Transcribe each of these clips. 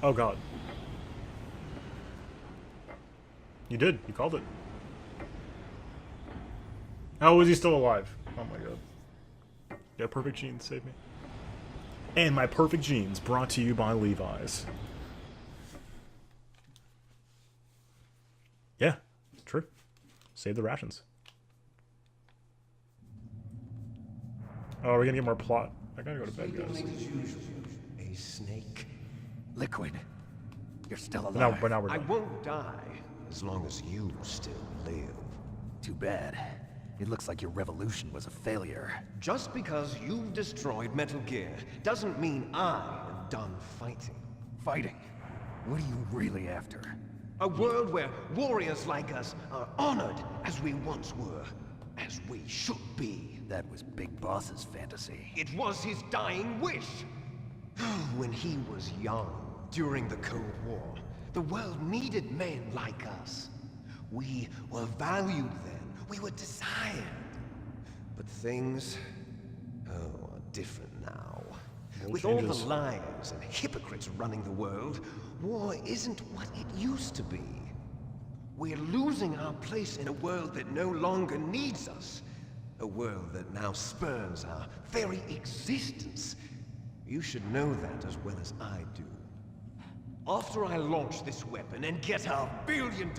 Oh god. You did. You called it. How is he still alive? Oh my god. Yeah, perfect genes save me. And my perfect genes brought to you by Levi's. Yeah, true. Save the rations. Oh, are we gonna get more plot? I gotta go to bed, guys. A snake. Liquid. You're still alive. No, but now we're I done. won't die as long as you still live. Too bad. It looks like your revolution was a failure. Just because you've destroyed Metal Gear doesn't mean I am done fighting. Fighting? What are you really after? A world where warriors like us are honored as we once were, as we should be. That was Big Boss's fantasy. It was his dying wish. When he was young, during the Cold War, the world needed men like us. We were valued then. We were desired. But things, are different now. With all the liars and hypocrites running the world, war isn't what it used to be. We're losing our place in a world that no longer needs us. A world that now spurns our very existence. You should know that as well as I do. After I launch this weapon and get $1 billion,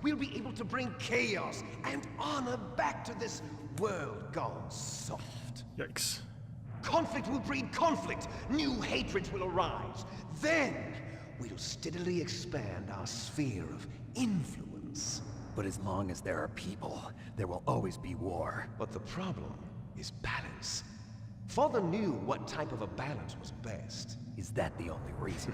we'll be able to bring chaos and honor back to this world gone soft. Yikes. Conflict will breed conflict. New hatreds will arise. Then, we'll steadily expand our sphere of influence. But as long as there are people, there will always be war. But the problem is balance. Father knew what type of a balance was best. Is that the only reason?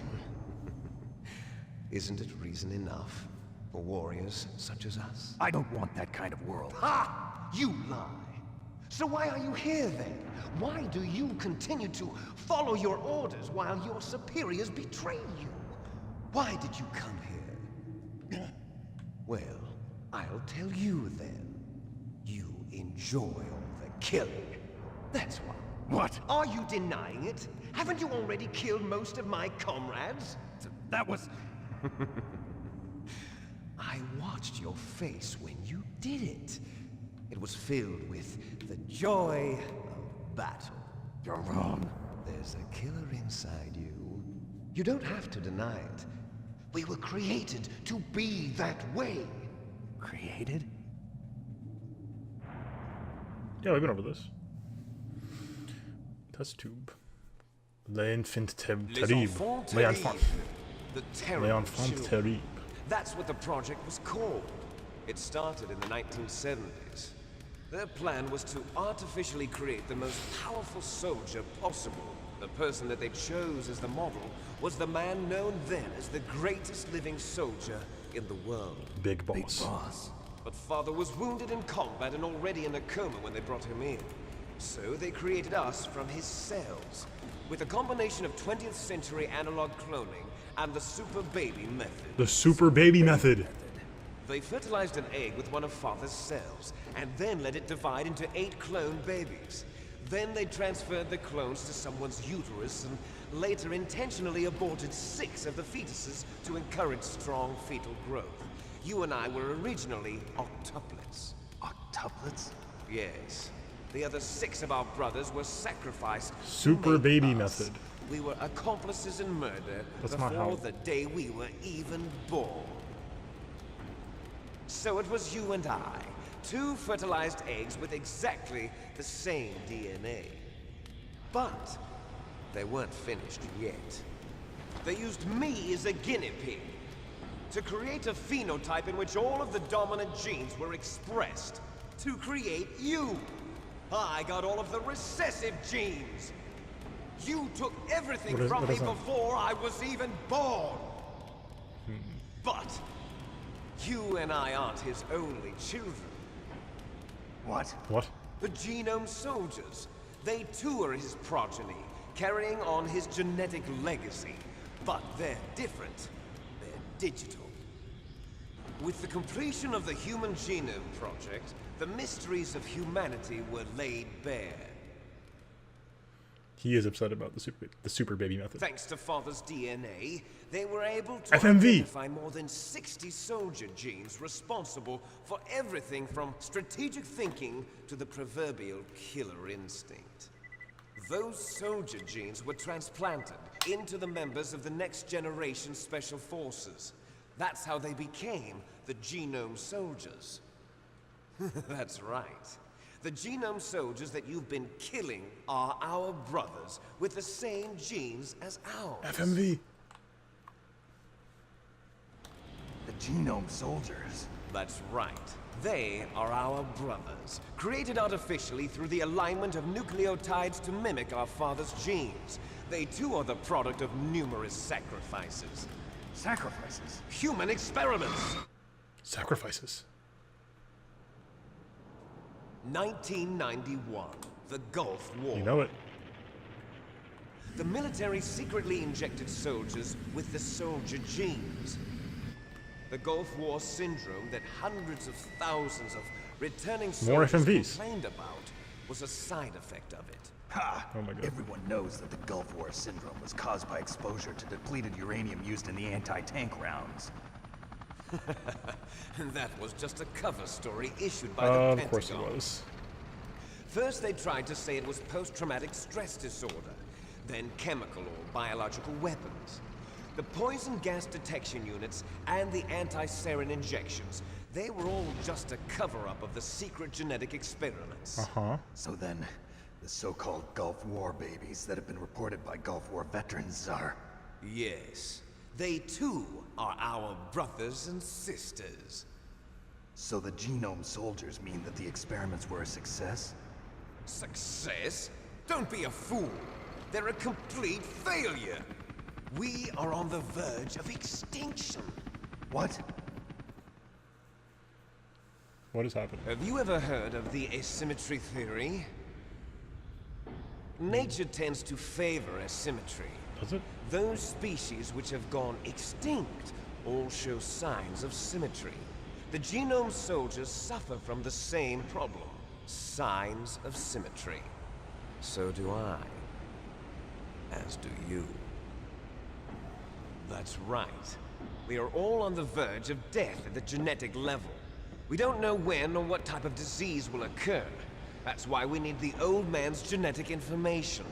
Isn't it reason enough for warriors such as us? I don't want that kind of world. Ha! You lie. So why are you here then? Why do you continue to follow your orders while your superiors betray you? Why did you come here? Well, I'll tell you then. You enjoy all the killing. That's why. What? Are you denying it? Haven't you already killed most of my comrades? That was... I watched your face when you did it. It was filled with the joy of battle. You're wrong. There's a killer inside you. You don't have to deny it. We were created to be that way. Created? Yeah, we've been over this. Test tube. L'enfant terrible. L'enfant terrible. That's what the project was called. It started in the 1970s. Their plan was to artificially create the most powerful soldier possible. The person that they chose as the model was the man known then as the greatest living soldier in the world. Big Boss. Big Boss. But Father was wounded in combat and already in a coma when they brought him in. So they created us from his cells, with a combination of 20th century analog cloning and the super baby method. The super baby method. They fertilized an egg with one of Father's cells, and then let it divide into 8 clone babies. Then they transferred the clones to someone's uterus, and later intentionally aborted 6 of the fetuses to encourage strong fetal growth. You and I were originally octuplets. Octuplets? Yes. The other 6 of our brothers were sacrificed. Super baby method. We were accomplices in murder That's not before how- the day we were even born. So it was you and I, 2 fertilized eggs with exactly the same DNA. But they weren't finished yet. They used me as a guinea pig to create a phenotype in which all of the dominant genes were expressed to create you. I got all of the recessive genes. You took everything from me before I was even born. But you and I aren't his only children. What? What? The genome soldiers. They too are his progeny, carrying on his genetic legacy. But they're different. They're digital. With the completion of the Human Genome Project, the mysteries of humanity were laid bare. He is upset about the super baby method. Thanks to Father's DNA, they were able to FMV. identify more than 60 soldier genes responsible for everything from strategic thinking to the proverbial killer instinct. Those soldier genes were transplanted into the members of the next generation special forces. That's how they became the genome soldiers. That's right. The genome soldiers that you've been killing are our brothers with the same genes as ours. FMV. The genome soldiers. That's right. They are our brothers, created artificially through the alignment of nucleotides to mimic our father's genes. They too are the product of numerous sacrifices. Sacrifices? Human experiments! Sacrifices. 1991, the Gulf War. You know it. The military secretly injected soldiers with the soldier genes. The Gulf War syndrome that hundreds of thousands of returning More soldiers FMVs. complained about was a side effect of it. Ha! Oh my God. Everyone knows that the Gulf War syndrome was caused by exposure to depleted uranium used in the anti-tank rounds. That was just a cover story issued by the Pentagon. Of course it was. First they tried to say it was post-traumatic stress disorder, then chemical or biological weapons. The poison gas detection units and the anti-sarin injections, they were all just a cover-up of the secret genetic experiments. Uh-huh. So then, the so-called Gulf War babies that have been reported by Gulf War veterans are... Yes, they too are our brothers and sisters. So the genome soldiers mean that the experiments were a success? Success? Don't be a fool. They're a complete failure. We are on the verge of extinction. What? What is happening? Have you ever heard of the asymmetry theory? Nature tends to favor asymmetry. Does it? Those species which have gone extinct all show signs of symmetry. The genome soldiers suffer from the same problem. Signs of symmetry. So do I. As do you. That's right. We are all on the verge of death at the genetic level. We don't know when or what type of disease will occur. That's why we need the old man's genetic information.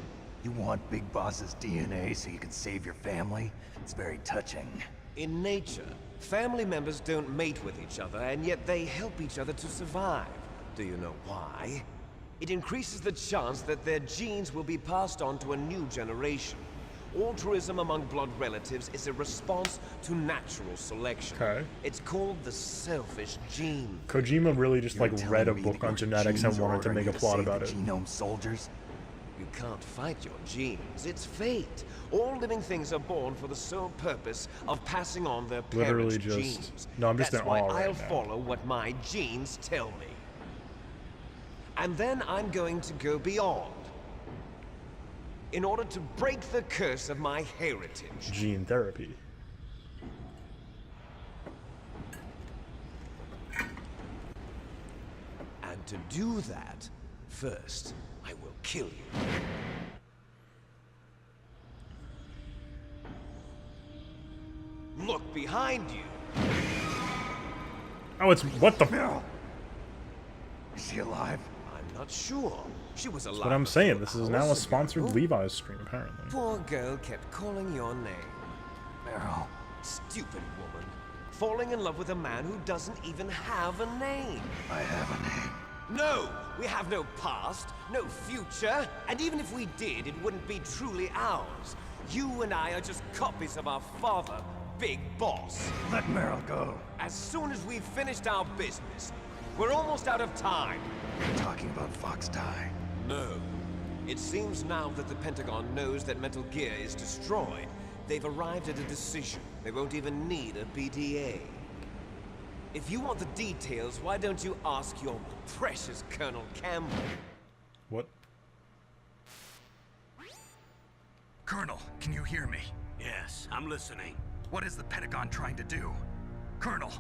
You want Big Boss's DNA so you can save your family? It's very touching. In nature, family members don't mate with each other, and yet they help each other to survive. Do you know why? It increases the chance that their genes will be passed on to a new generation. Altruism among blood relatives is a response to natural selection. Okay. It's called the selfish gene. Kojima really just like You're read a telling me book that on your genetics and genes are wanted to ordering make a you plot save about the it. genome soldiers? You can't fight your genes. It's fate. All living things are born for the sole purpose of passing on their parents' Literally just- genes. No, I'm just That's in why awe right I'll now. follow what my genes tell me. And then I'm going to go beyond. In order to break the curse of my heritage. Gene therapy. And to do that, first, I will kill you. Look behind you. Oh, it's what the? Meryl! Is she alive? I'm not sure. She was alive. That's what I'm saying. before This is hours now a ago. sponsored Levi's stream, apparently. Poor girl kept calling your name. Meryl. Stupid woman. Falling in love with a man who doesn't even have a name. I have a name. No! We have no past, no future, and even if we did, it wouldn't be truly ours. You and I are just copies of our father, Big Boss. Let Meryl go. As soon as we've finished our business, we're almost out of time. You're talking about Fox Die. No. It seems now that the Pentagon knows that Metal Gear is destroyed. They've arrived at a decision. They won't even need a BDA. If you want the details, why don't you ask your precious Colonel Campbell? What? Colonel, can you hear me? Yes, I'm listening. What is the Pentagon trying to do? Colonel,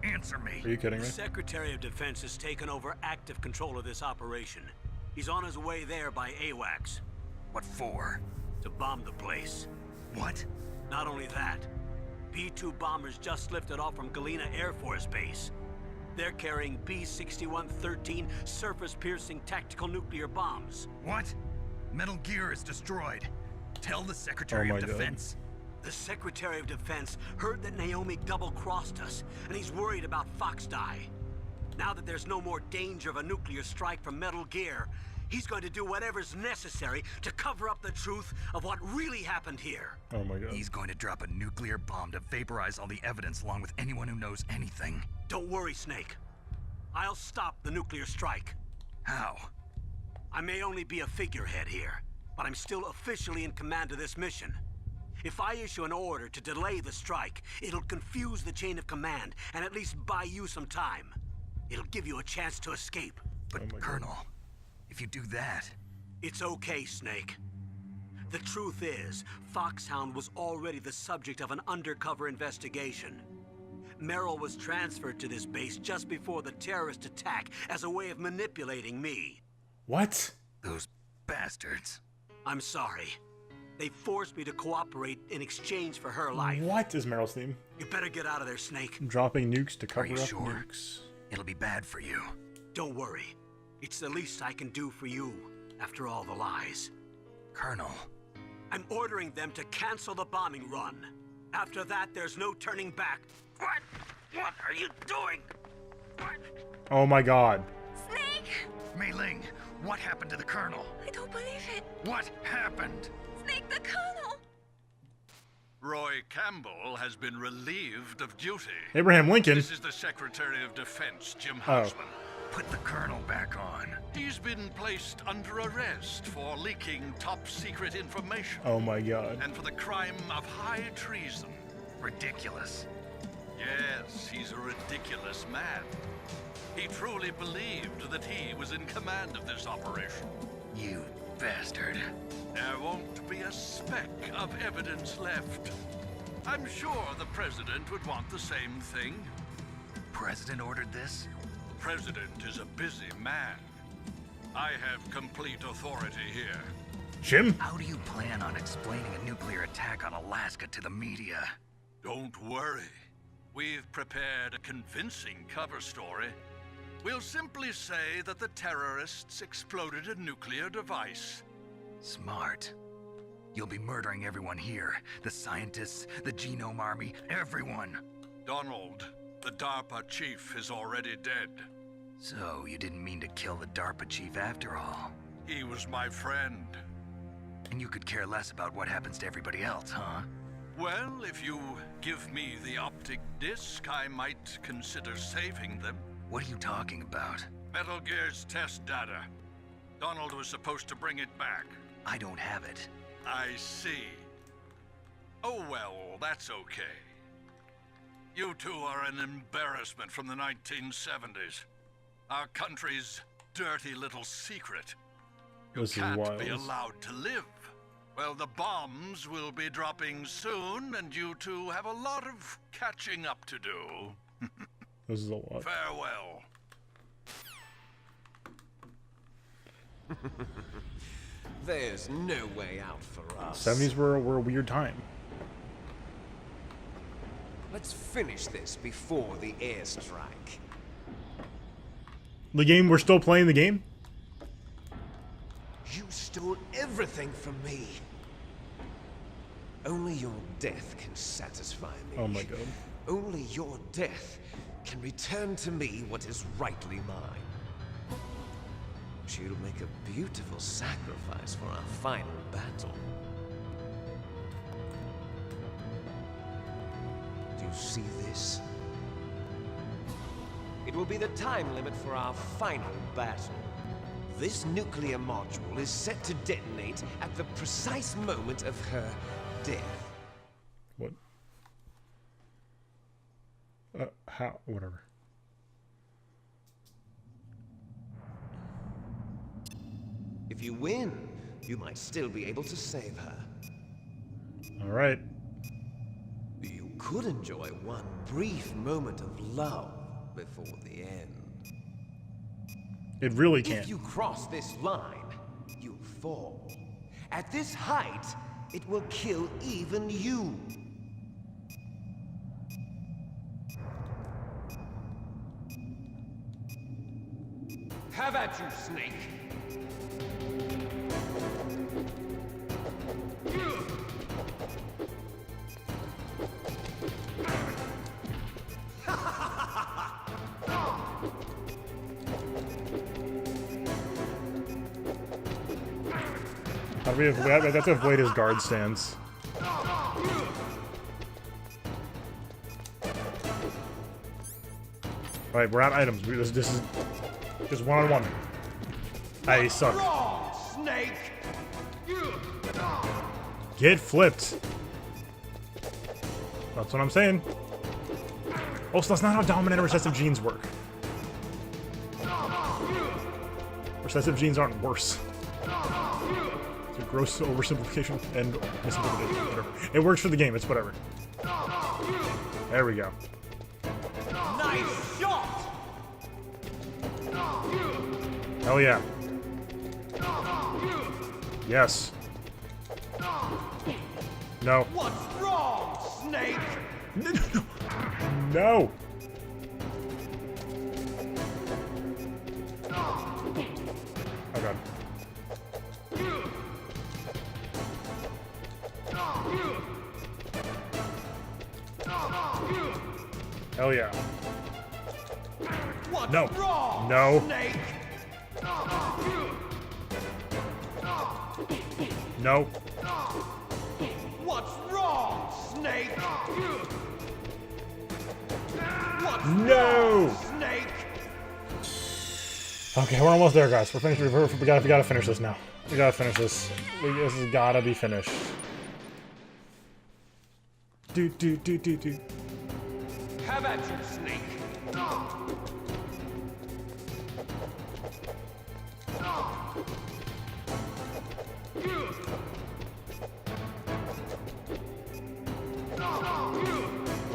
answer me. Are you kidding The me? Secretary of Defense has taken over active control of this operation. He's on his way there by AWACS. What for? To bomb the place. What? Not only that, B-2 bombers just lifted off from Galena Air Force Base. They're carrying B-6113 surface-piercing tactical nuclear bombs. What? Metal Gear is destroyed. Tell the Secretary Oh of my God. Defense. The Secretary of Defense heard that Naomi double-crossed us, and he's worried about Foxdie. Now that there's no more danger of a nuclear strike from Metal Gear, he's going to do whatever's necessary to cover up the truth of what really happened here. Oh my God. He's going to drop a nuclear bomb to vaporize all the evidence along with anyone who knows anything. Don't worry, Snake. I'll stop the nuclear strike. How? I may only be a figurehead here, but I'm still officially in command of this mission. If I issue an order to delay the strike, it'll confuse the chain of command and at least buy you some time. It'll give you a chance to escape. But, Oh my God. Colonel, if you do that... It's okay, Snake. The truth is, Foxhound was already the subject of an undercover investigation. Merrill was transferred to this base just before the terrorist attack as a way of manipulating me. What? Those bastards. I'm sorry. They forced me to cooperate in exchange for her life. What is Meryl's theme? You better get out of there, Snake. Dropping nukes to cover you up sure? nukes. It'll be bad for you. Don't worry. It's the least I can do for you, after all the lies. Colonel, I'm ordering them to cancel the bombing run. After that, there's no turning back. What? What are you doing? What? Oh my God. Snake! Mei Ling, what happened to the Colonel? I don't believe it. What happened? Snake, the Colonel! Roy Campbell has been relieved of duty. Abraham Lincoln. This is the Secretary of Defense, Jim Oh. Hausman. Put the Colonel back on. He's been placed under arrest for leaking top-secret information Oh my God. and for the crime of high treason. Ridiculous. Yes, he's a ridiculous man. He truly believed that he was in command of this operation. You bastard. There won't be a speck of evidence left. I'm sure the President would want the same thing. President ordered this? The President is a busy man. I have complete authority here. Jim? How do you plan on explaining a nuclear attack on Alaska to the media? Don't worry. We've prepared a convincing cover story. We'll simply say that the terrorists exploded a nuclear device. Smart. You'll be murdering everyone here. The scientists, the Genome Army, everyone. Donald, the DARPA chief, is already dead. So, you didn't mean to kill the DARPA chief after all. He was my friend. And you could care less about what happens to everybody else, huh? Well, if you give me the optic disc, I might consider saving them. What are you talking about? Metal Gear's test data. Donald was supposed to bring it back. I don't have it. I see. Oh well, that's okay. You two are an embarrassment from the 1970s. Our country's dirty little secret. You This is can't wild. be allowed to live. Well, the bombs will be dropping soon, and you two have a lot of catching up to do. This is a lot. Farewell. There's no way out for us. 70s were a weird time. Let's finish this before the airstrike. The game, we're still playing the game? You stole everything from me. Only your death can satisfy me. Oh my God. Only your death can return to me what is rightly mine. She'll make a beautiful sacrifice for our final battle. Do you see this? It will be the time limit for our final battle. This nuclear module is set to detonate at the precise moment of her death. What? How? Whatever. If you win, you might still be able to save her. Alright. You could enjoy one brief moment of love before the end. It really can't. If you cross this line, you fall. At this height, it will kill even you. Have at you, Snake. We have to avoid his guard stance. Alright, we're out of items. This is just one-on-one. I suck. Snake. Get flipped. That's what I'm saying. Also, that's not how dominant or recessive genes work. Recessive genes aren't worse. It's a gross oversimplification and misimplification. Whatever. It works for the game. It's whatever. There we go. Nice shot. Hell yeah. Yes. No. What's wrong, Snake? No. Oh god. Hell yeah. What's No. wrong, No. Snake? No. What's wrong, Snake? What's No. wrong, Snake? Okay, we're almost there, guys. We're finished. We gotta finish this now. We gotta finish this. This has gotta be finished. Do. Have at you, Snake.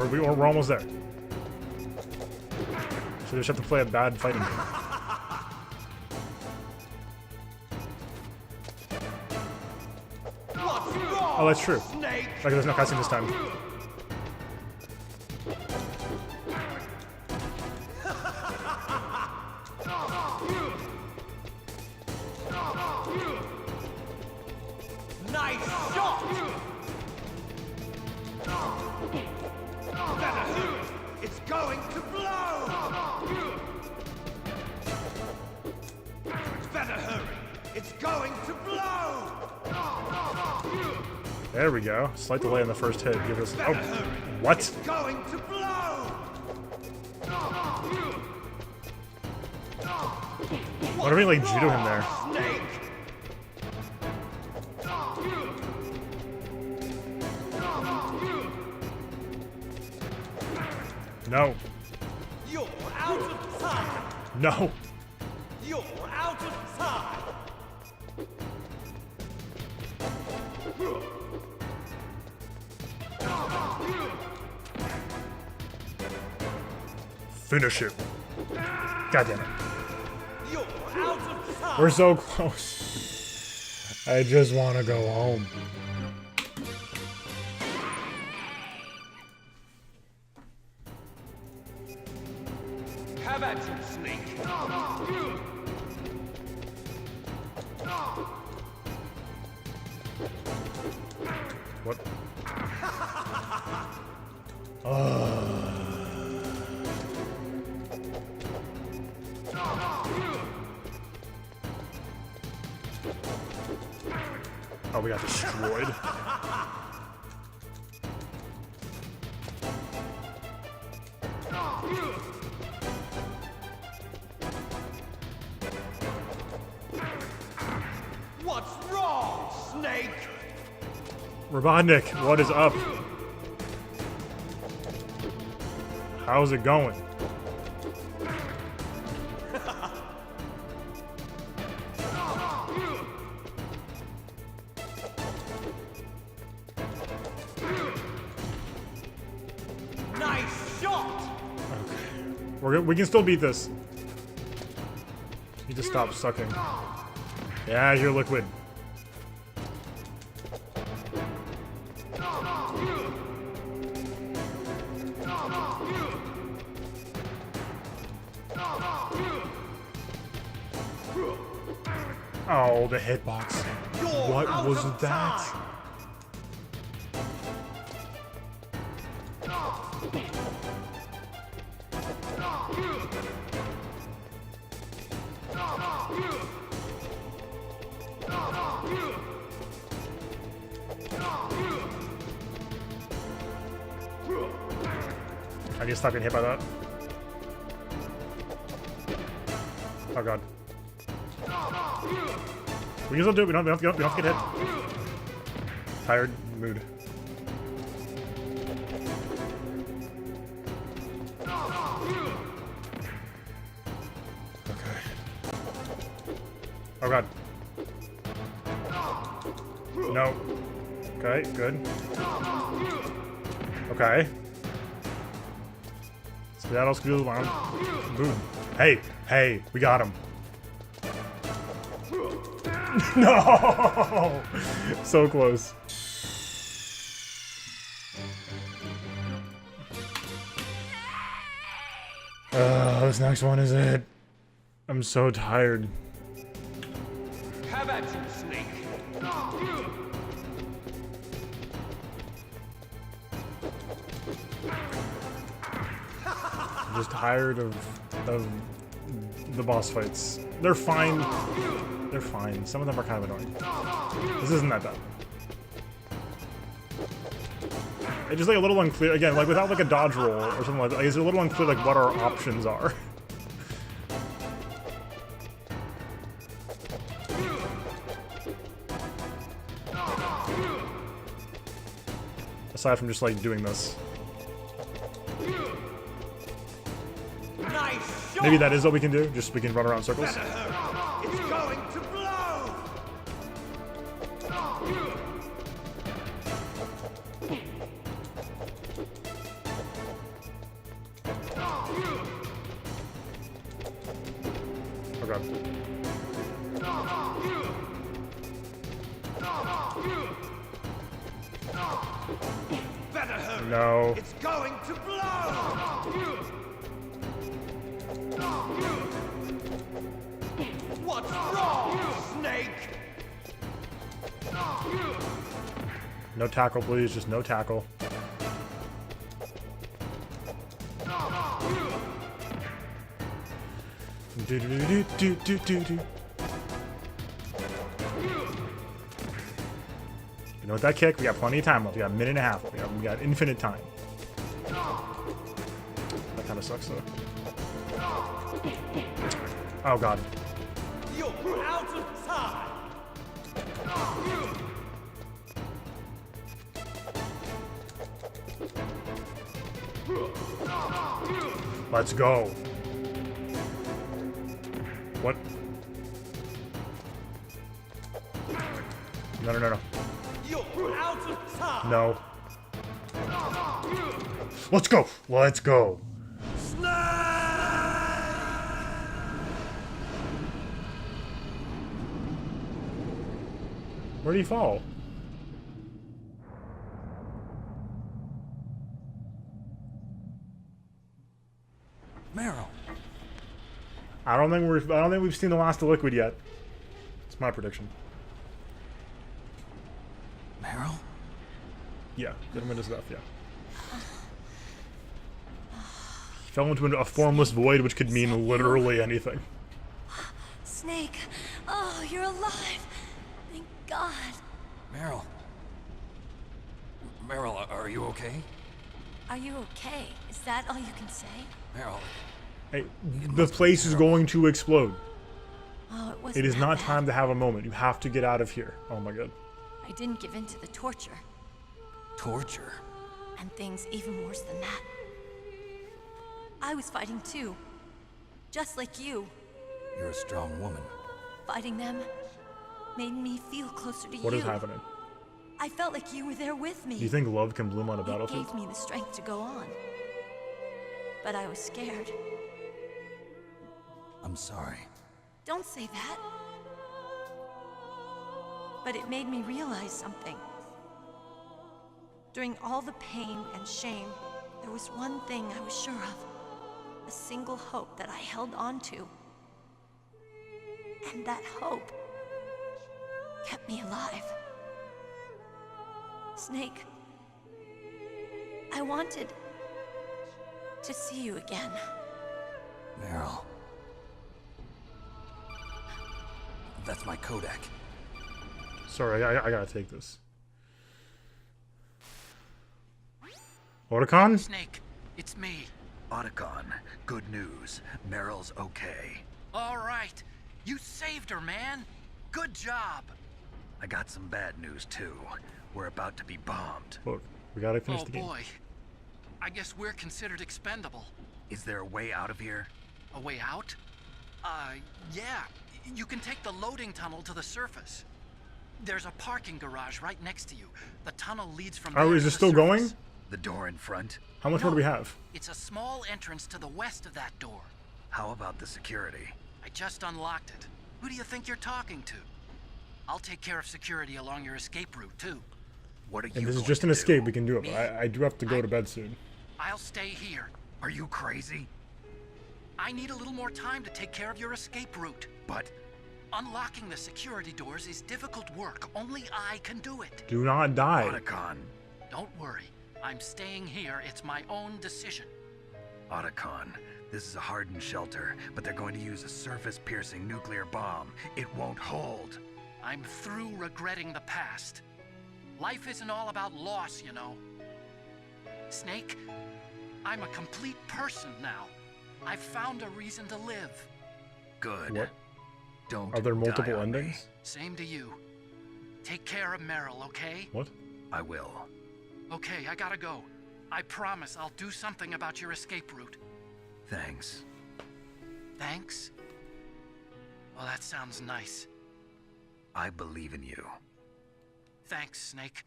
We're almost there. So we just have to play a bad fighting game. Oh, that's true. Snake. Like there's no cutscene this time. Nice shot. It's going to blow. Better hurry. It's going to blow. There we go. Slight delay in the first hit. Give us. Oh, what? It's going to blow. What are we like judo him there? Snake. No. You're out of time. No. You're out of time. Finish it. God damn it. You're out of time. We're so close. I just want to go home. Have at you, Snake. What? Oh, we got destroyed. What's wrong, Snake? Robotnik, what is up? How's it going? Nice shot. We can still beat this. You just stop sucking. Yeah, you're liquid. Oh, the hitbox. What was that? I get stuck and hit by that. Oh god. We can still do it. We don't have to get hit. Tired mood. Okay. Oh god. No. Okay, good. Okay. Skedaddle, skedaddle, line. Boom. Hey, hey, we got him. No! So close. This next one is it. I'm so tired. Have at you, Snake. I'm just tired of the boss fights. They're fine. They're fine. Some of them are kind of annoying. This isn't that bad. It's just like a little unclear. Again, like without like a dodge roll or something like that. Like, it's a little unclear like what our options are. Aside from just like doing this. Nice shot. Maybe that is what we can do. Just we can run around in circles. It's going to blow. Oh god. Better hurry. No. It's going to blow. What's wrong, Snake? No tackle, please. Just no tackle. Do do do do do do do. You know what that kick? We got plenty of time left. We got a minute and a half left. We got infinite time. That kind of sucks though. Oh god. You're out of time. Let's go. What? No, no, no, no. You're out of time. No. Let's go. Let's go. Where did he fall? Meryl. I don't think we've seen the last of Liquid yet. It's my prediction. Meryl? Yeah, get him into stuff, yeah. Fell into a formless void, which could mean literally anything. Snake, oh, you're alive. Thank God. Meryl. Meryl, are you okay? Are you okay? Is that all you can say? Meryl. Hey, the place is going to explode. Oh, it wasn't It is that not bad. time to have a moment. You have to get out of here. Oh my god. I didn't give in to the torture. Torture? And things even worse than that. I was fighting too. Just like you. You're a strong woman. Fighting them made me feel closer to you. What is happening? I felt like you were there with me. Do you think love can bloom on a It battlefield? gave me the strength to go on. But I was scared. I'm sorry. Don't say that. But it made me realize something. During all the pain and shame, there was one thing I was sure of. A single hope that I held on to. And that hope kept me alive. Snake, I wanted to see you again. Meryl. That's my Kodak. Sorry, I gotta take this. Otacon? Snake, it's me. Otacon, good news. Meryl's okay. All right. You saved her, man. Good job. I got some bad news, too. We're about to be bombed. Look, we gotta finish the game. Oh, boy. I guess we're considered expendable. Is there a way out of here? A way out? Yeah. You can take the loading tunnel to the surface. There's a parking garage right next to you. The tunnel leads from Oh, there is to it the still surface. going? The door in front? How much more do we have? It's a small entrance to the west of that door. How about the security? I just unlocked it. Who do you think you're talking to? I'll take care of security along your escape route, too. What are you And this is going just to an do? escape, we can do it, but Me? I do have to go to bed soon. I'll stay here. Are you crazy? I need a little more time to take care of your escape route. But unlocking the security doors is difficult work. Only I can do it. Do not die. Otacon. Don't worry. I'm staying here. It's my own decision. Otacon, this is a hardened shelter, but they're going to use a surface-piercing nuclear bomb. It won't hold. I'm through regretting the past. Life isn't all about loss, you know. Snake, I'm a complete person now. I've found a reason to live. Good. What? Don't Are there multiple die on me. endings? Same to you. Take care of Meryl, okay? What? I will. Okay, I gotta go. I promise I'll do something about your escape route. Thanks. Thanks? Well, that sounds nice. I believe in you. Thanks, Snake.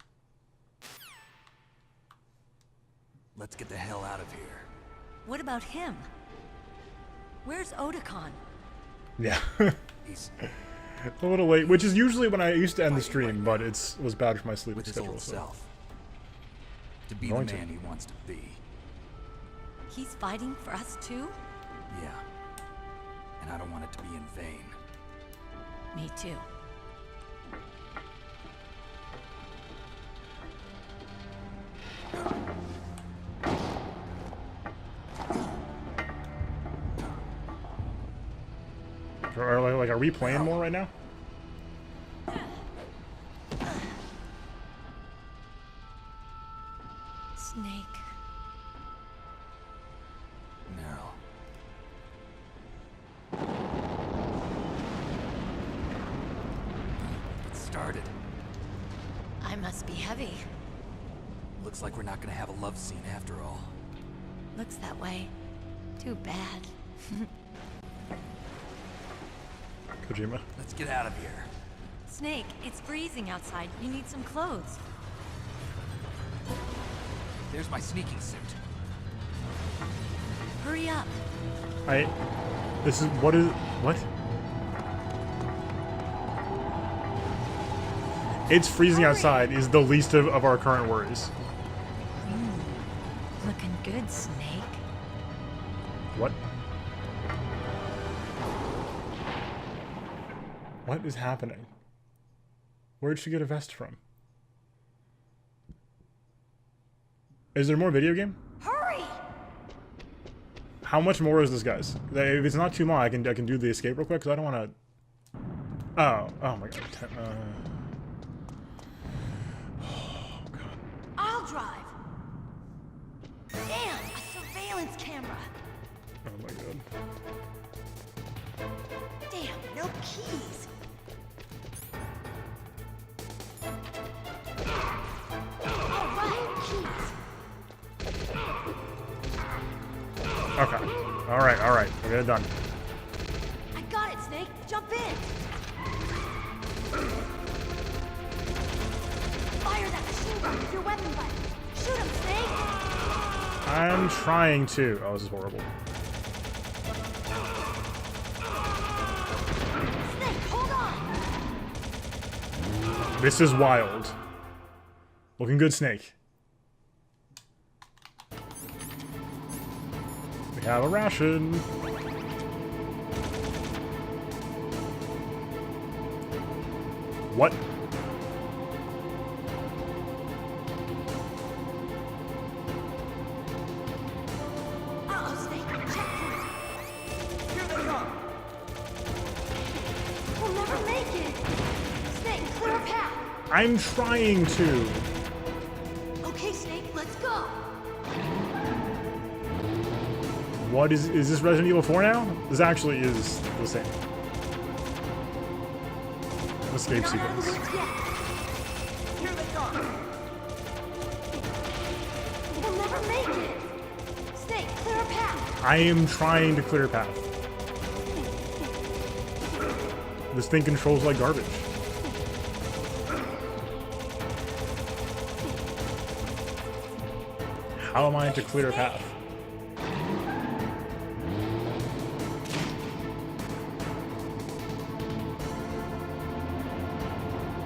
Let's get the hell out of here. What about him? Where's Otacon? Yeah. He's A little late, which is usually when I used to end the stream, but it was bad for my sleeping with his schedule. old So. self. To be the Going to. man he wants to be. He's fighting for us too? Yeah. And I don't want it to be in vain. Me too. Are we playing more right now? Snake. Meryl. It started. I must be heavy. Looks like we're not gonna have a love scene after all. Looks that way. Too bad. Kojima. Let's get out of here. Snake, it's freezing outside. You need some clothes. There's my sneaking suit. Hurry up. This is, what? It's freezing outside is the least of our current worries. Looking good, Snake. What? What is happening? Where'd she get a vest from? Is there more video game? Hurry! How much more is this, guys? If it's not too long, I can do the escape real quick because I don't want to. Oh my god. Oh god. I'll drive. Damn, a surveillance camera. Oh my god. Damn, no keys. All right, keys. Okay. All right. We'll get it done. I got it, Snake. Jump in. Fire that machine gun with your weapon button. Shoot him, Snake. I'm trying to. Oh, this is horrible. Snake, hold on. This is wild. Looking good, Snake. We have a ration. What? Uh-oh, Snake. Checkpoint. Here they come! We'll never make it. Snake, clear a path. I'm trying to. Okay, Snake, let's go. What is this Resident Evil 4 now? This actually is the same. Escape Not out of the sequence. woods yet. Here they come! We'll never make it. Snake, clear a path. I am trying to clear a path. This thing controls like garbage. How am I to clear a path?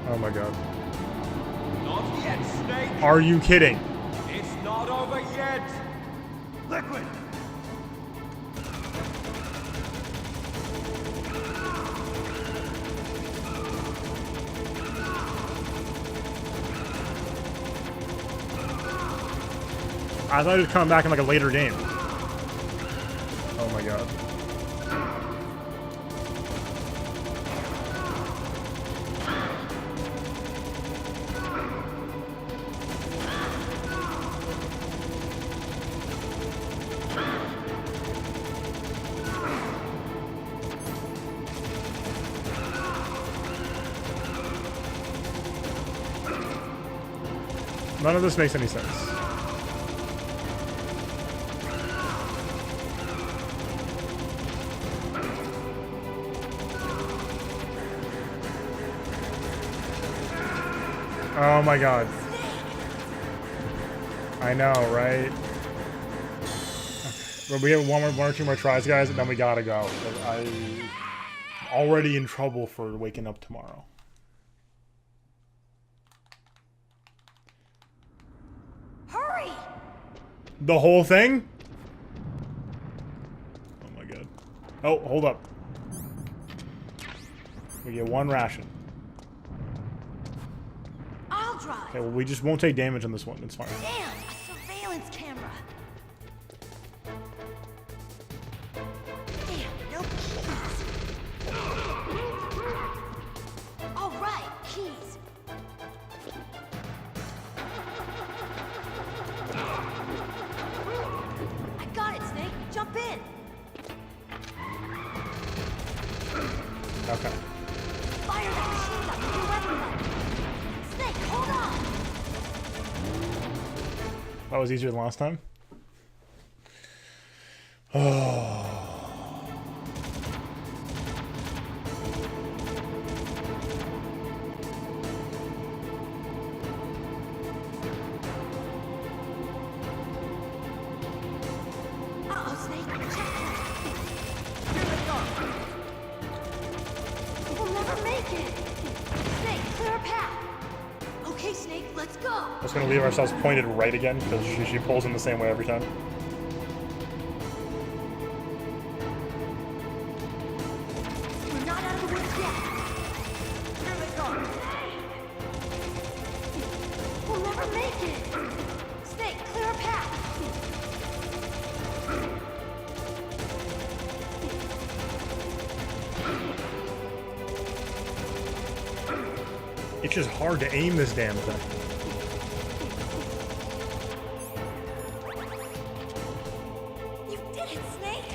Oh my god. Not yet, Snake! Are you kidding? It's not over yet! Liquid! I thought it would come back in like a later game. Oh my god. None of this makes any sense. Oh my god. I know, right? But we have one or two more tries, guys, and then we gotta go. I'm already in trouble for waking up tomorrow. Hurry! The whole thing? Oh my god. Oh, hold up. We get one ration. I'll drive. Okay, well, we just won't take damage on this one. It's fine. Damn, a surveillance camera. Damn, no keys. All right, keys. I got it, Snake. Jump in. Okay. Fire that machine gun with your weapon gun. Snake, hold on. That was easier than last time. Oh. Uh-oh, Snake. Checkpoint. Here they come! We'll never make it. Snake, clear a path. Okay, Snake, let's go. Just gonna leave ourselves pointed right again because she pulls in the same way every time. We're not out of the woods yet. Here they come! We'll never make it. Snake, clear a path. It's just hard to aim this damn thing. You did it, Snake.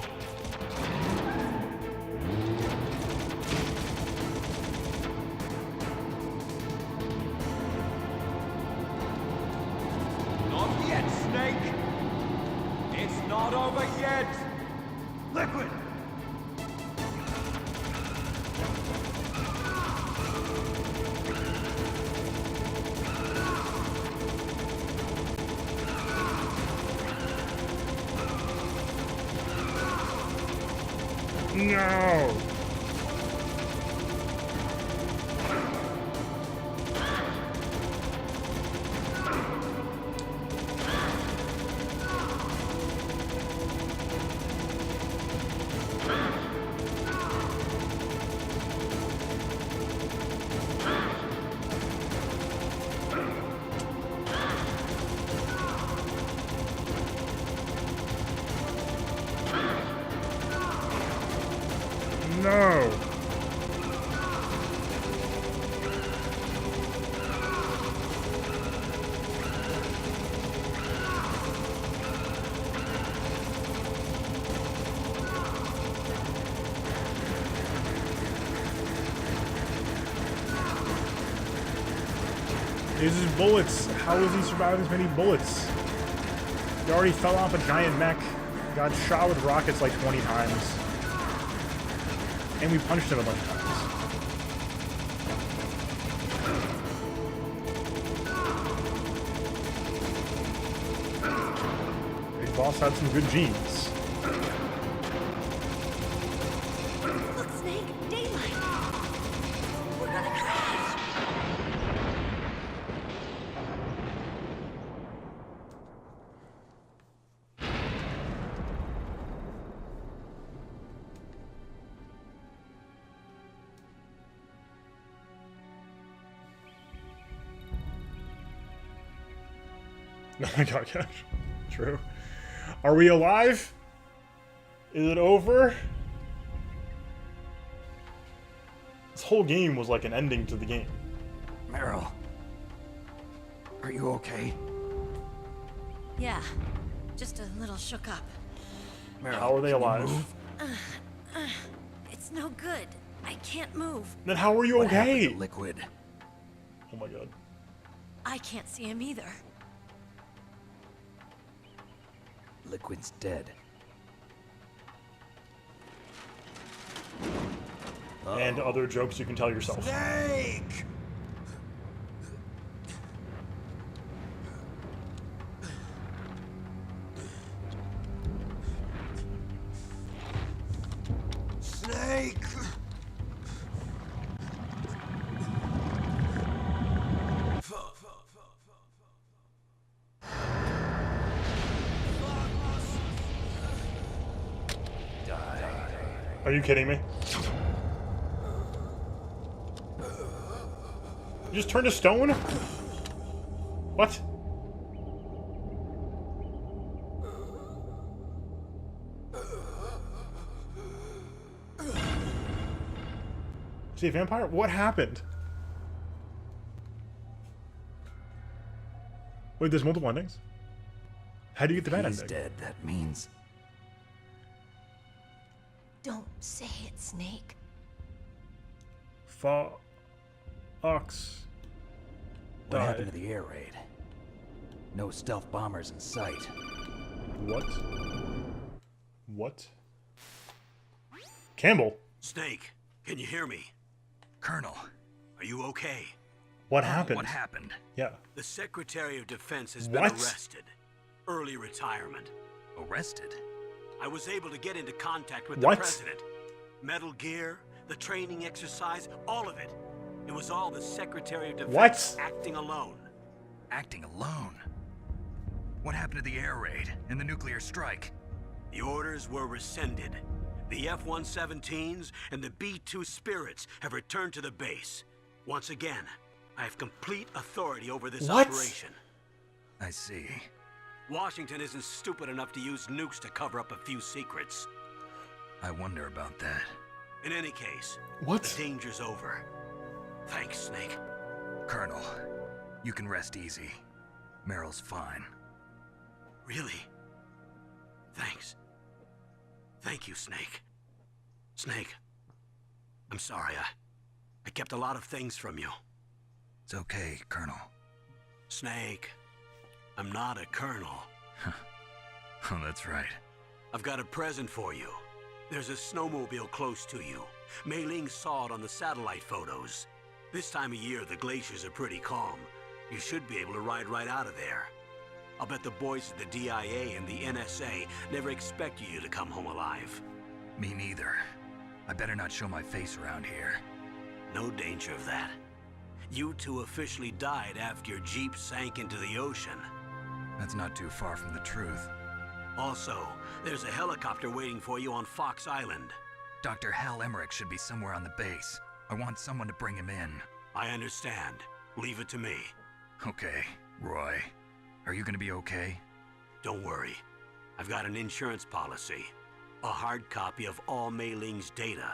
Not yet, Snake! It's not over yet! Liquid! No! These are bullets. How is he surviving as many bullets? He already fell off a giant mech. Got shot with rockets like 20 times. And we punched him a bunch of times. Big Boss had some good genes. Look, Snake, daylight. We're gonna crash. Oh my god, gosh. True. Are we alive? Is it over? This whole game was like an ending to the game. Meryl, are you okay? Yeah, just a little shook up. Meryl, How are they can you alive? move? It's no good. I can't move. Then how are you What happened okay? to Liquid? Oh my god. I can't see him either. Liquid's dead. And other jokes you can tell yourself. Snake! Snake! Are you kidding me? You just turned to stone? What? Is he a vampire? What happened? Wait, there's multiple endings? How do you get the bad He's ending? dead. That means Don't say it, Snake. Fox. what happened to the air raid? No stealth bombers in sight. What? What? Campbell? Snake, can you hear me? Colonel, Are you okay? What happened? what happened? Yeah. The Secretary of Defense has been What? arrested. Early retirement. Arrested? I was able to get into contact with What? the President. Metal Gear, the training exercise, all of it. It was all the Secretary of Defense What? acting alone. Acting alone? What happened to the air raid and the nuclear strike? The orders were rescinded. The F-117s and the B-2 Spirits have returned to the base. Once again, I have complete authority over this What? operation. I see. Washington isn't stupid enough to use nukes to cover up a few secrets. I wonder about that. In any case, What? the danger's over. Thanks, Snake. Colonel, you can rest easy. Meryl's fine. Really? Thanks. Thank you, Snake. Snake, I'm sorry. I kept a lot of things from you. It's okay, Colonel. Snake, I'm not a colonel. Oh, that's right. I've got a present for you. There's a snowmobile close to you. Mei Ling saw it on the satellite photos. This time of year, the glaciers are pretty calm. You should be able to ride right out of there. I'll bet the boys at the DIA and the NSA never expected you to come home alive. Me neither. I better not show my face around here. No danger of that. You two officially died after your Jeep sank into the ocean. That's not too far from the truth. Also, there's a helicopter waiting for you on Fox Island. Dr. Hal Emmerich should be somewhere on the base. I want someone to bring him in. I understand. Leave it to me. Okay, Roy. Are you gonna be okay? Don't worry. I've got an insurance policy. A hard copy of all Mei Ling's data.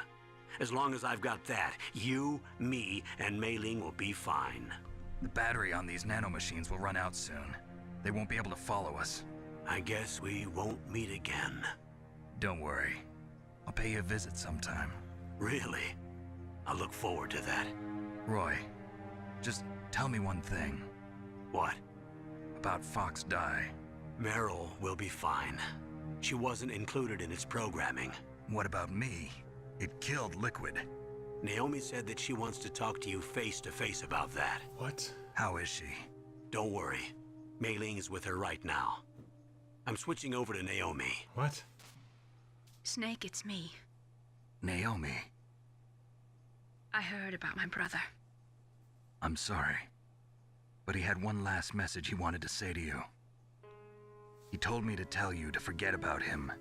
As long as I've got that, you, me, and Mei Ling will be fine. The battery on these nanomachines will run out soon. They won't be able to follow us. I guess we won't meet again. Don't worry. I'll pay you a visit sometime. Really? I look forward to that. Roy, just tell me one thing. What? About Fox Die. Meryl will be fine. She wasn't included in its programming. What about me? It killed Liquid. Naomi said that she wants to talk to you face to face about that. What? How is she? Don't worry. Mei Ling is with her right now. I'm switching over to Naomi. What? Snake, it's me. Naomi. I heard about my brother. I'm sorry. But he had one last message he wanted to say to you. He told me to tell you to forget about him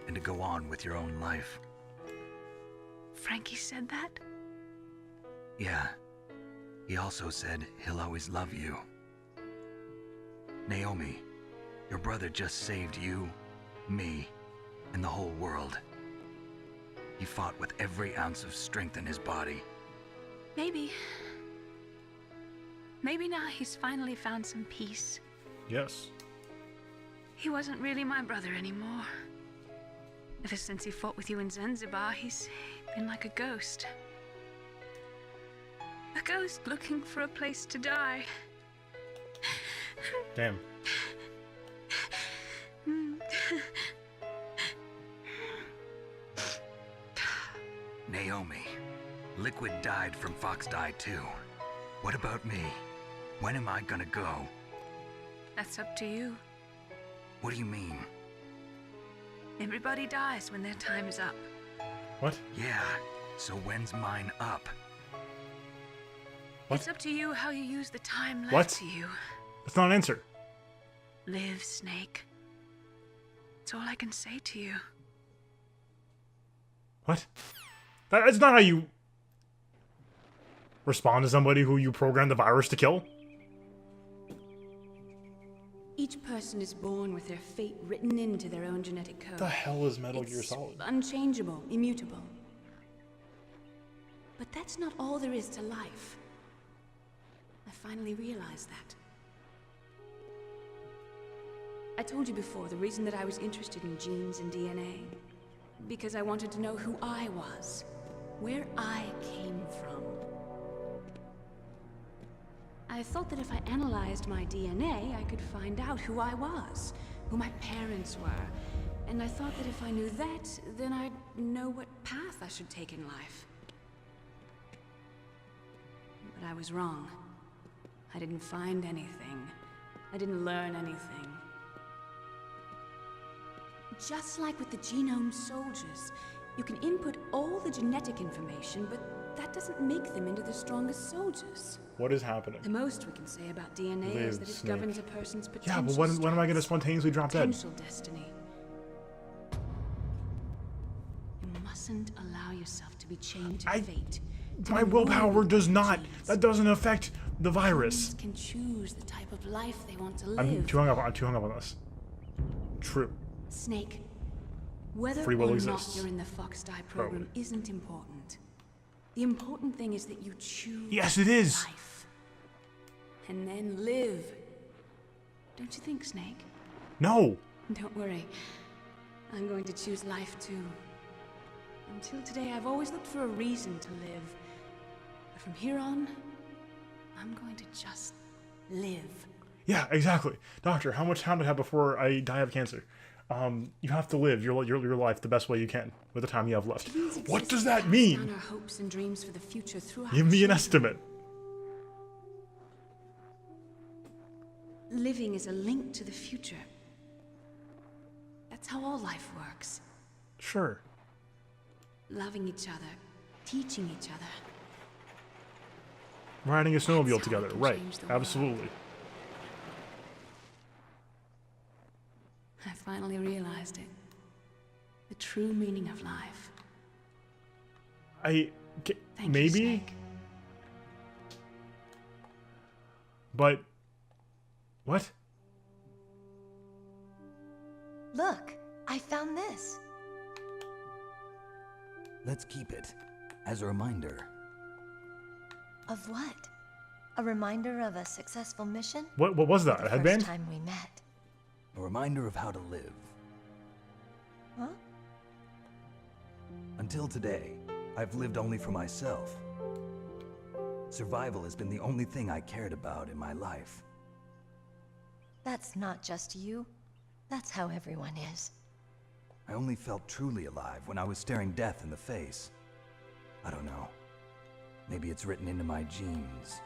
and to go on with your own life. Frankie said that? Yeah. He also said he'll always love you. Naomi, your brother just saved you, me, and the whole world. He fought with every ounce of strength in his body. Maybe. Maybe now he's finally found some peace. Yes. He wasn't really my brother anymore. Ever since he fought with you in Zanzibar, he's been like a ghost. A ghost looking for a place to die. Damn. Naomi, Liquid died from Fox Die too. What about me? When am I gonna go? That's up to you. What do you mean? Everybody dies when their time is up. What? Yeah, so when's mine up? What? It's up to you how you use the time left What? to you. That's not an answer. Live, Snake. That's all I can say to you. What? That's not how you respond to somebody who you programmed the virus to kill. Each person is born with their fate written into their own genetic code. What the hell is Metal Gear It's Solid? unchangeable, immutable. But that's not all there is to life. I finally realized that. I told you before the reason that I was interested in genes and DNA. Because I wanted to know who I was, where I came from. I thought that if I analyzed my DNA, I could find out who I was, who my parents were. And I thought that if I knew that, then I'd know what path I should take in life. But I was wrong. I didn't find anything. I didn't learn anything. Just like with the genome soldiers, you can input all the genetic information, but that doesn't make them into the strongest soldiers. What is happening? The most we can say about DNA is that it Snake. governs a person's potential. Yeah, but when am I going to spontaneously drop dead? Potential destiny. You mustn't allow yourself to be chained to fate. My willpower does not. That doesn't affect the virus. Humans can choose the type of life they want to live. I'm too hung up on this. True. Snake, whether Free will or exists. not you're in the Fox Die program isn't important. The important thing is that you choose Yes, it is. life. And then live. Don't you think, Snake? No. Don't worry. I'm going to choose life too. Until today, I've always looked for a reason to live. But from here on, I'm going to just live. Yeah, exactly. Doctor, how much time do I have before I die of cancer? You have to live your life the best way you can with the time you have left. What does that mean? Down our hopes and dreams for the future throughout Give me an children. estimate. Living is a link to the future. That's how all life works. Sure. Loving each other, teaching each other. Riding a snowmobile That's how together. we can Right. change the world. Absolutely. I finally realized it. The true meaning of life. Thank you, Maybe. Snake. But what? Look, I found this. Let's keep it as a reminder. Of what? A reminder of a successful mission? What was that? A The headband? first time we met. A reminder of how to live. Huh? Until today, I've lived only for myself. Survival has been the only thing I cared about in my life. That's not just you. That's how everyone is. I only felt truly alive when I was staring death in the face. I don't know. Maybe it's written into my genes.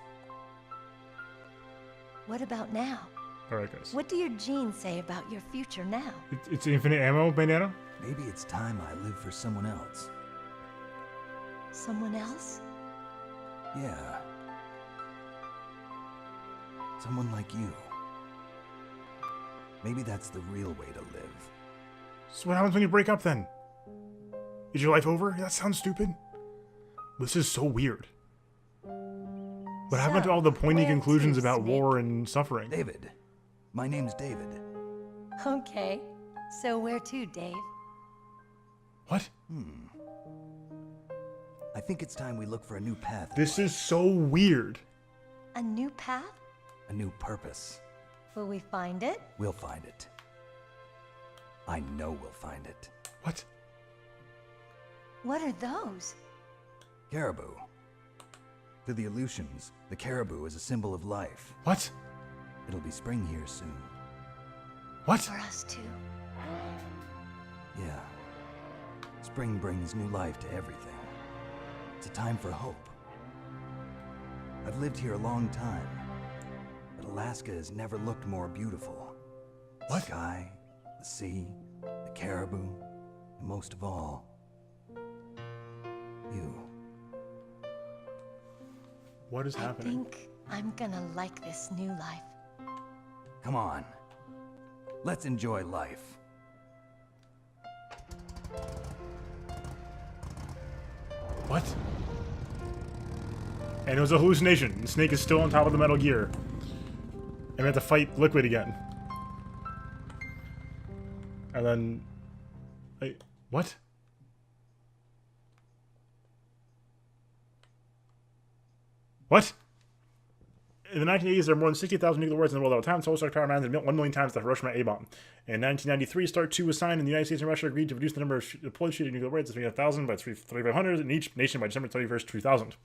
What about now? Alright, guys. What do your genes say about your future now? It's infinite ammo, Bandana? Maybe it's time I live for someone else. Someone else? Yeah. Someone like you. Maybe that's the real way to live. So what happens when you break up then? Is your life over? That sounds stupid. This is so weird. What happened to all the pointy conclusions about war and suffering? David. My name's David. Okay. So where to, Dave? What? I think it's time we look for a new path. This is so weird. A new path? A new purpose. Will we find it? We'll find it. I know we'll find it. What? What are those? Caribou. To the Aleutians, the caribou is a symbol of life. What? It'll be spring here soon. What? For us too. Yeah. Spring brings new life to everything. It's a time for hope. I've lived here a long time, but Alaska has never looked more beautiful. The What? sky, the sea, the caribou, and most of all, you. What is I happening? think I'm gonna like this new life. Come on. Let's enjoy life. What? And it was a hallucination. The snake is still on top of the Metal Gear. And we have to fight Liquid again. And then... Wait, what? What? In the 1980s, there were more than 60,000 nuclear warheads in the world at the time. Solar Strike Power Lines 1 million times the Hiroshima A-bomb. In 1993, START 2 was signed, and the United States and Russia agreed to reduce the number of deployed shooting nuclear warheads to 300,000 by 3,500 in each nation by December 31st, 2000.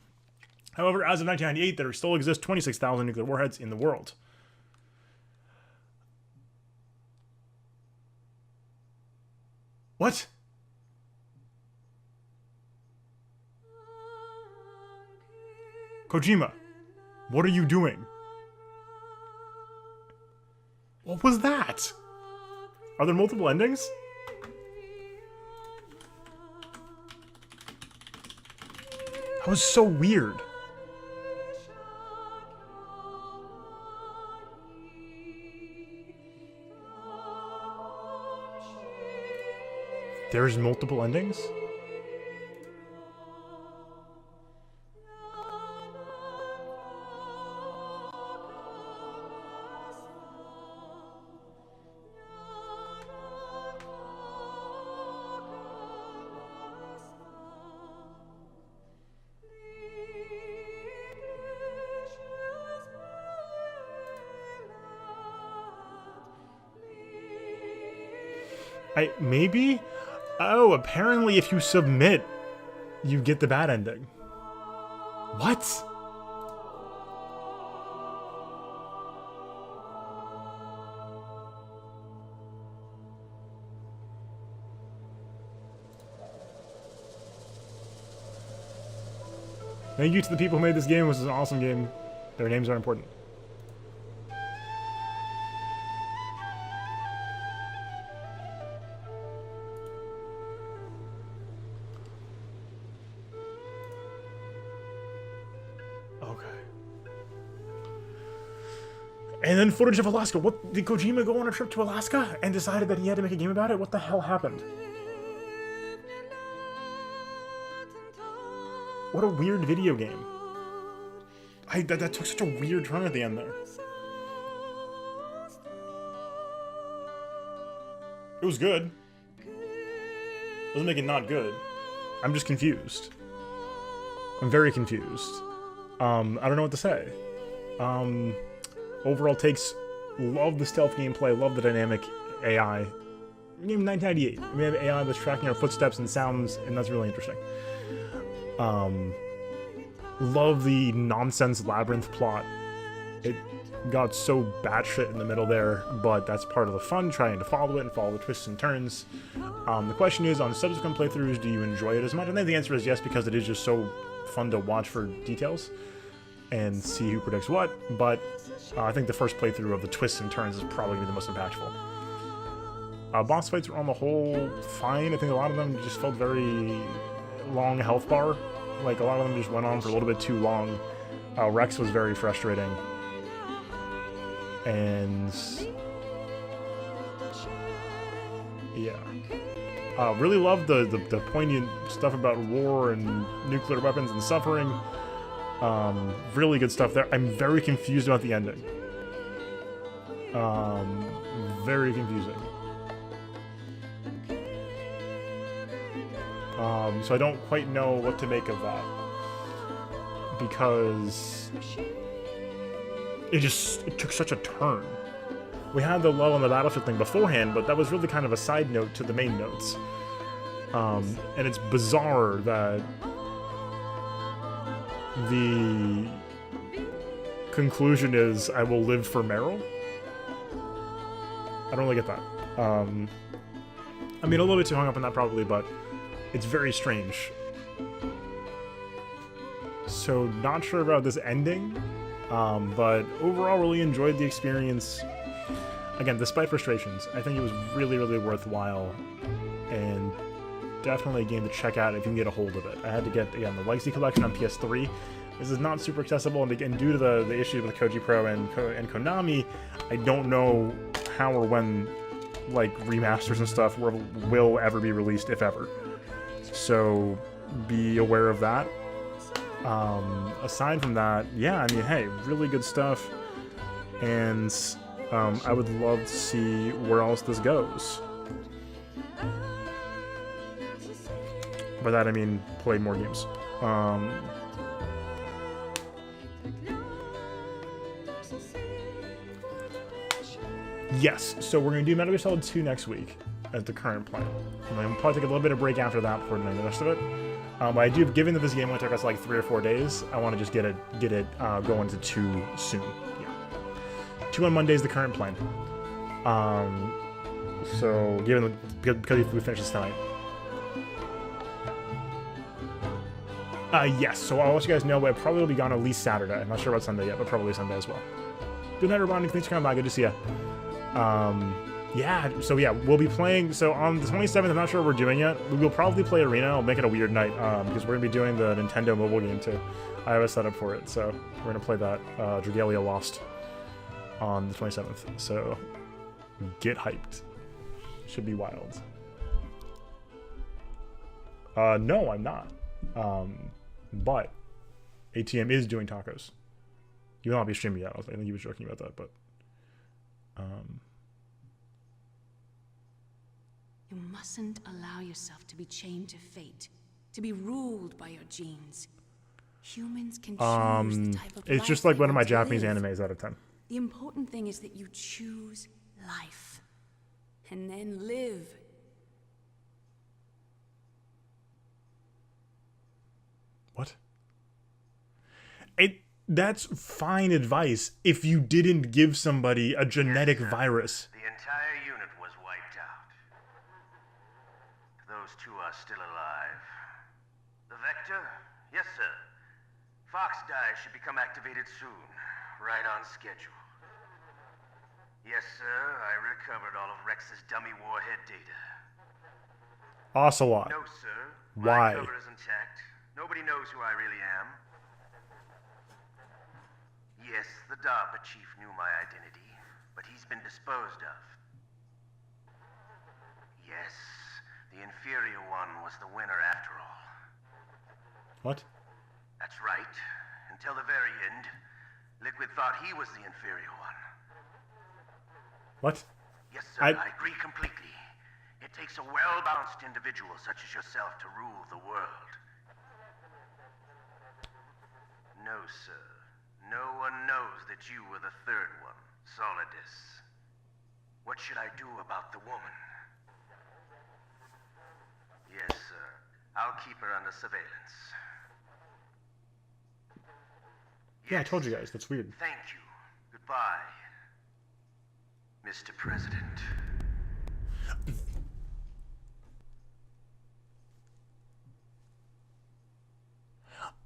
However, as of 1998, there still exist 26,000 nuclear warheads in the world. What? Kojima, what are you doing? What was that? Are there multiple endings? That was so weird. There's multiple endings? Maybe? Oh, apparently if you submit, you get the bad ending. What? Thank you to the people who made this game. It was an awesome game. Their names are important. And then footage of Alaska. What, did Kojima go on a trip to Alaska and decided that he had to make a game about it? What the hell happened? What a weird video game. That took such a weird turn at the end there. It was good. Doesn't make it not good. I'm just confused. I'm very confused. I don't know what to say. Overall takes, love the stealth gameplay, love the dynamic AI. Game 1998. We have AI that's tracking our footsteps and sounds, and that's really interesting. Love the nonsense labyrinth plot. got so batshit in the middle there, but that's part of the fun, trying to follow it and follow the twists and turns. The question is, on subsequent playthroughs, do you enjoy it as much? I think the answer is yes, because it is just so fun to watch for details and see who predicts what, but I think the first playthrough of the twists and turns is probably going to be the most impactful. Boss fights were on the whole fine. I think a lot of them just felt very long health bar. Like, a lot of them just went on for a little bit too long. Rex was very frustrating. And yeah. Really loved the poignant stuff about war and nuclear weapons and suffering. Really good stuff there. I'm very confused about the ending. Very confusing. So I don't quite know what to make of that, because it took such a turn. We had the lull on the battlefield thing beforehand, but that was really kind of a side note to the main notes. And it's bizarre that the conclusion is, I will live for Meryl. I don't really get that. I mean, a little bit too hung up on that probably, but it's very strange. So, not sure about this ending, but overall really enjoyed the experience. Again, despite frustrations, I think it was really, really worthwhile, and definitely a game to check out if you can get a hold of it. I had to get, again, the Legacy Collection on PS3. This is not super accessible, and again, due to the issue with Koji Pro and Konami, I don't know how or when, like, remasters and stuff will ever be released, if ever. So, be aware of that. Aside from that, yeah, I mean, hey, really good stuff, and I would love to see where else this goes. By that I mean play more games. Yes, so we're going to do Metal Gear Solid 2 next week as the current plan. And then we'll probably take a little bit of break after that before doing the rest of it. But I do, given that this game only took us like 3 or 4 days, I want to just get it going to 2 soon. Yeah, 2 on Monday is the current plan. So because we finish this tonight. Yes, so I'll let you guys know, but it probably will be gone at least Saturday. I'm not sure about Sunday yet, but probably Sunday as well. Good night, everybody. Thanks for coming by. Good to see you. Yeah, so yeah, we'll be playing, so on the 27th, I'm not sure what we're doing yet. We will probably play Arena. I'll make it a weird night, because we're going to be doing the Nintendo mobile game too. I have a setup for it, so we're going to play that, Dragalia Lost, on the 27th. So, get hyped. Should be wild. No, I'm not. But ATM is doing tacos. You will not be streaming yet. I think he was joking about that, but you mustn't allow yourself to be chained to fate, to be ruled by your genes. Humans can choose the type of it's life just like they one of my want to Japanese live. animes out of 10. The important thing is that you choose life, and then live. What? That's fine advice if you didn't give somebody a genetic virus. The entire unit was wiped out. Those 2 are still alive. The Vector? Yes, sir. Fox die should become activated soon. Right on schedule. Yes, sir. I recovered all of Rex's dummy warhead data. Ocelot. No, sir. Why? My cover is intact. Nobody knows who I really am. Yes, the DARPA chief knew my identity, but he's been disposed of. Yes, the inferior one was the winner after all. What? That's right. Until the very end, Liquid thought he was the inferior one. What? Yes, sir, I agree completely. It takes a well-balanced individual such as yourself to rule the world. No, sir. No one knows that you were the third one, Solidus. What should I do about the woman? Yes, sir. I'll keep her under surveillance. Yeah, I told you guys. That's weird. Thank you. Goodbye. Goodbye, Mr. President.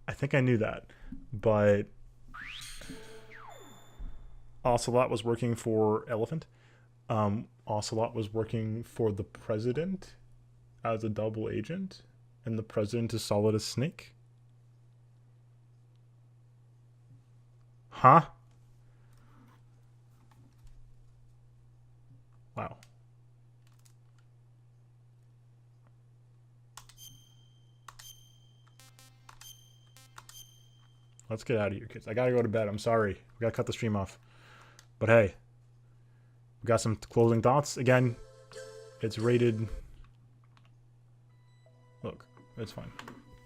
I think I knew that, but Ocelot was working for Elephant. Ocelot was working for the president as a double agent, and the president is solid as Snake. Huh? Wow. Let's get out of here, kids. I gotta go to bed. I'm sorry. We gotta cut the stream off. But hey, we got some closing thoughts. Again, it's rated. Look, it's fine.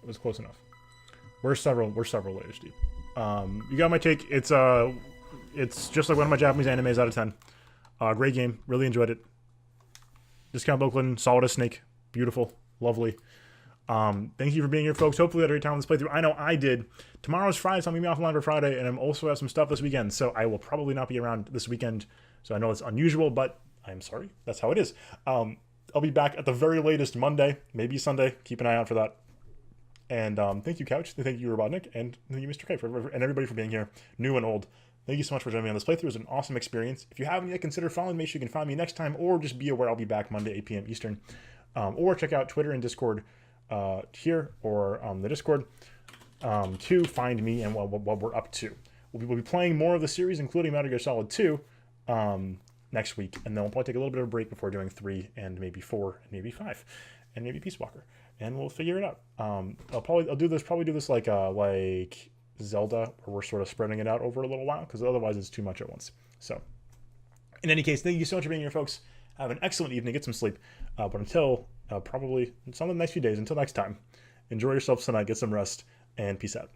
It was close enough. We're several layers deep. You got my take. It's just like one of my Japanese animes out of 10. Great game. Really enjoyed it. Discount Oakland, solid as Snake. Beautiful. Lovely. Thank you for being here, folks. Hopefully you had a great time on this playthrough. I know I did. Tomorrow's Friday, so I'm going to be offline for Friday, and I'm also have some stuff this weekend, so I will probably not be around this weekend. So I know it's unusual, but I'm sorry. That's how it is. I'll be back at the very latest Monday, maybe Sunday. Keep an eye out for that. And thank you, Couch. Thank you, Robotnik. And thank you, Mr. K, and everybody for being here, new and old. Thank you so much for joining me on this playthrough. It was an awesome experience. If you haven't yet considered following, make sure you can find me next time, or just be aware I'll be back Monday, 8 p.m. Eastern. Or check out Twitter and Discord here, or the Discord, to find me and what we're up to. We'll be playing more of the series, including Metal Gear Solid 2, next week, and then we'll probably take a little bit of a break before doing 3 and maybe 4 and maybe 5 and maybe Peace Walker, and we'll figure it out. I'll do this like Zelda, where we're sort of spreading it out over a little while, because otherwise it's too much at once. So in any case, thank you so much for being here, folks. Have an excellent evening, get some sleep, but until probably some of the next few days, until next time, enjoy yourselves tonight, get some rest, and peace out.